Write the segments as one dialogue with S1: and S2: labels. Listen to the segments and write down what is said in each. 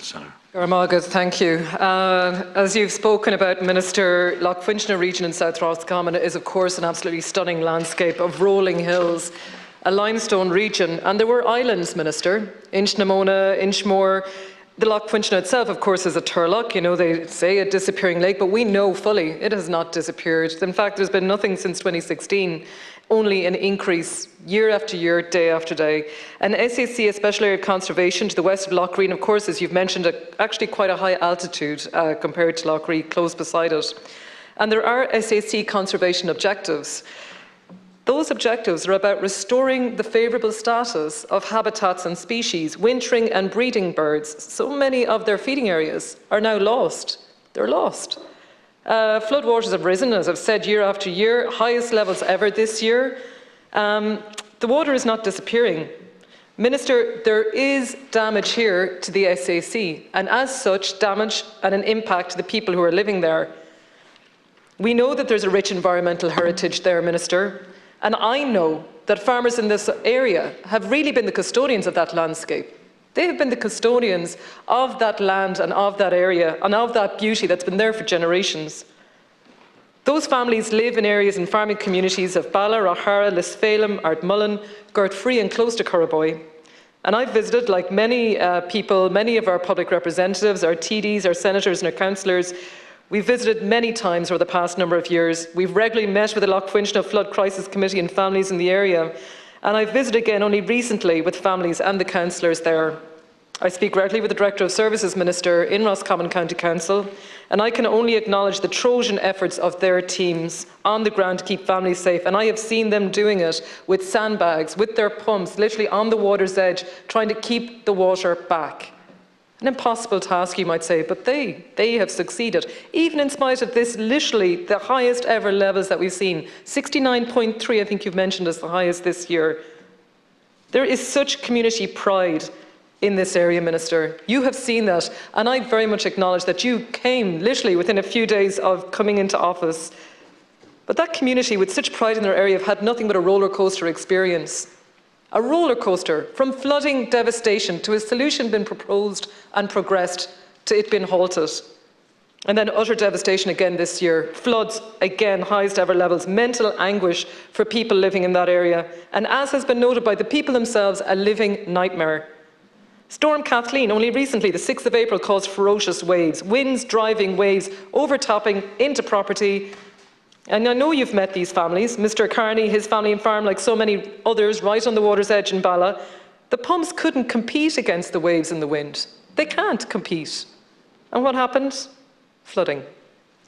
S1: Senator.
S2: Thank you. As you've spoken about, Minister, Lough Funshinagh region in South Roscommon is of course an absolutely stunning landscape of rolling hills, a limestone region, and there were islands, Minister, Inchnamona, Inchmore. The Lough Funshinagh itself, of course, is a turlough. You know, they say a disappearing lake, but we know fully it has not disappeared. In fact, there's been nothing since 2016, only an increase year after year, day after day. And SAC, a special area of conservation to the west of Lough Reen, of course, as you've mentioned, actually quite a high altitude compared to Lough Reen, close beside it. And there are SAC conservation objectives. Those objectives are about restoring the favourable status of habitats and species, wintering and breeding birds. So many of their feeding areas are now lost. They're lost. Floodwaters have risen, as I've said, year after year, highest levels ever this year. The water is not disappearing. Minister, there is damage here to the SAC, and as such, damage and an impact to the people who are living there. We know that there's a rich environmental heritage there, Minister. And I know that farmers in this area have really been the custodians of that landscape. They have been the custodians of that land and of that area and of that beauty that's been there for generations. Those families live in areas and farming communities of Bala, O'Hara, Lisfalem, Ardmullen, Gertfree and close to Curraboy. And I've visited, like many people, many of our public representatives, our TDs, our senators and our councillors. We've visited many times over the past number of years. We've regularly met with the Lough Funshinagh Flood Crisis Committee and families in the area. And I've visited again only recently with families and the councillors there. I speak regularly with the Director of Services Minister in Roscommon County Council, and I can only acknowledge the Trojan efforts of their teams on the ground to keep families safe. And I have seen them doing it with sandbags, with their pumps, literally on the water's edge, trying to keep the water back. An impossible task, you might say, but they have succeeded, even in spite of this literally the highest ever levels that we've seen. 69.3, I think you've mentioned, as the highest this year. There is such community pride in this area, Minister. You have seen that, and I very much acknowledge that you came literally within a few days of coming into office. But that community with such pride in their area have had nothing but a roller coaster experience. A roller coaster from flooding devastation to a solution being proposed and progressed to it being halted. And then utter devastation again this year. Floods, again, highest ever levels. Mental anguish for people living in that area. And as has been noted by the people themselves, a living nightmare. Storm Kathleen, only recently, the 6th of April, caused ferocious waves. Winds driving waves, overtopping into property. And I know you've met these families. Mr. Carney, his family and farm, like so many others, right on the water's edge in Bala. The pumps couldn't compete against the waves and the wind. They can't compete. And what happened? Flooding.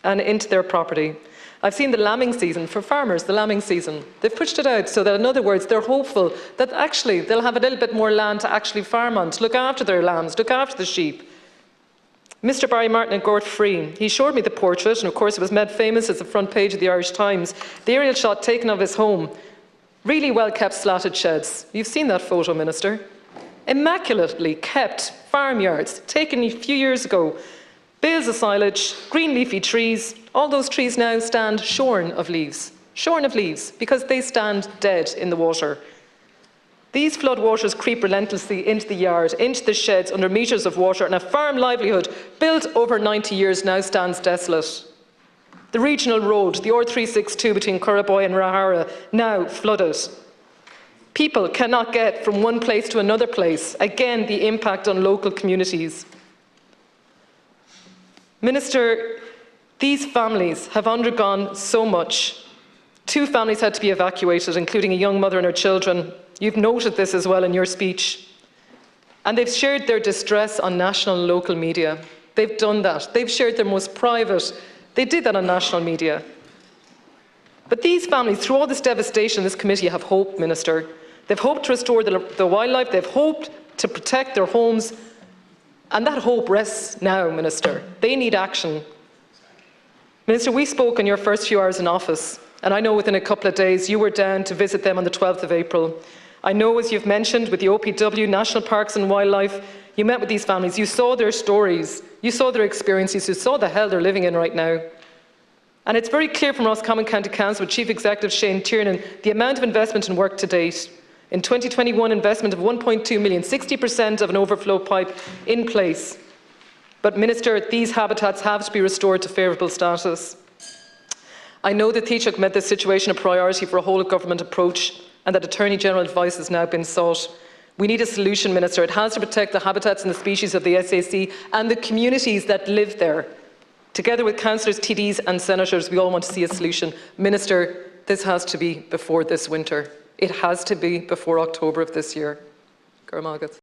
S2: And into their property. I've seen the lambing season for farmers, the lambing season. They've pushed it out so that, in other words, they're hopeful that actually they'll have a little bit more land to actually farm on, to look after their lambs, look after the sheep. Mr. Barry Martin in Gertfree, he showed me the portrait, and of course it was made famous as the front page of the Irish Times. The aerial shot taken of his home. Really well kept slatted sheds. You've seen that photo, Minister. Immaculately kept farmyards, taken a few years ago. Bales of silage, green leafy trees. All those trees now stand shorn of leaves. Shorn of leaves, because they stand dead in the water. These floodwaters creep relentlessly into the yard, into the sheds under metres of water, and a farm livelihood built over 90 years now stands desolate. The regional road, the R362 between Curraboy and O'Hara, now flooded. People cannot get from one place to another place. Again, the impact on local communities. Minister, these families have undergone so much. 2 families had to be evacuated, including a young mother and her children. You've noted this as well in your speech. And they've shared their distress on national and local media. They've done that. They've shared their most private. They did that on national media. But these families, through all this devastation, this committee have hope, Minister. They've hoped to restore the wildlife. They've hoped to protect their homes. And that hope rests now, Minister. They need action. Minister, we spoke in your first few hours in office. And I know within a couple of days you were down to visit them on the 12th of April. I know, as you've mentioned, with the OPW, National Parks and Wildlife, you met with these families, you saw their stories, you saw their experiences, you saw the hell they're living in right now. And it's very clear from Roscommon County Council with Chief Executive Shane Tiernan the amount of investment and work to date. In 2021, investment of 1.2 million, 60% of an overflow pipe in place. But Minister, these habitats have to be restored to favourable status. I know that Taoiseach made this situation a priority for a whole-of-government approach and that Attorney-General advice has now been sought. We need a solution, Minister. It has to protect the habitats and the species of the SAC and the communities that live there. Together with councillors, TDs and senators, we all want to see a solution. Minister, this has to be before this winter. It has to be before October of this year. Garmagat.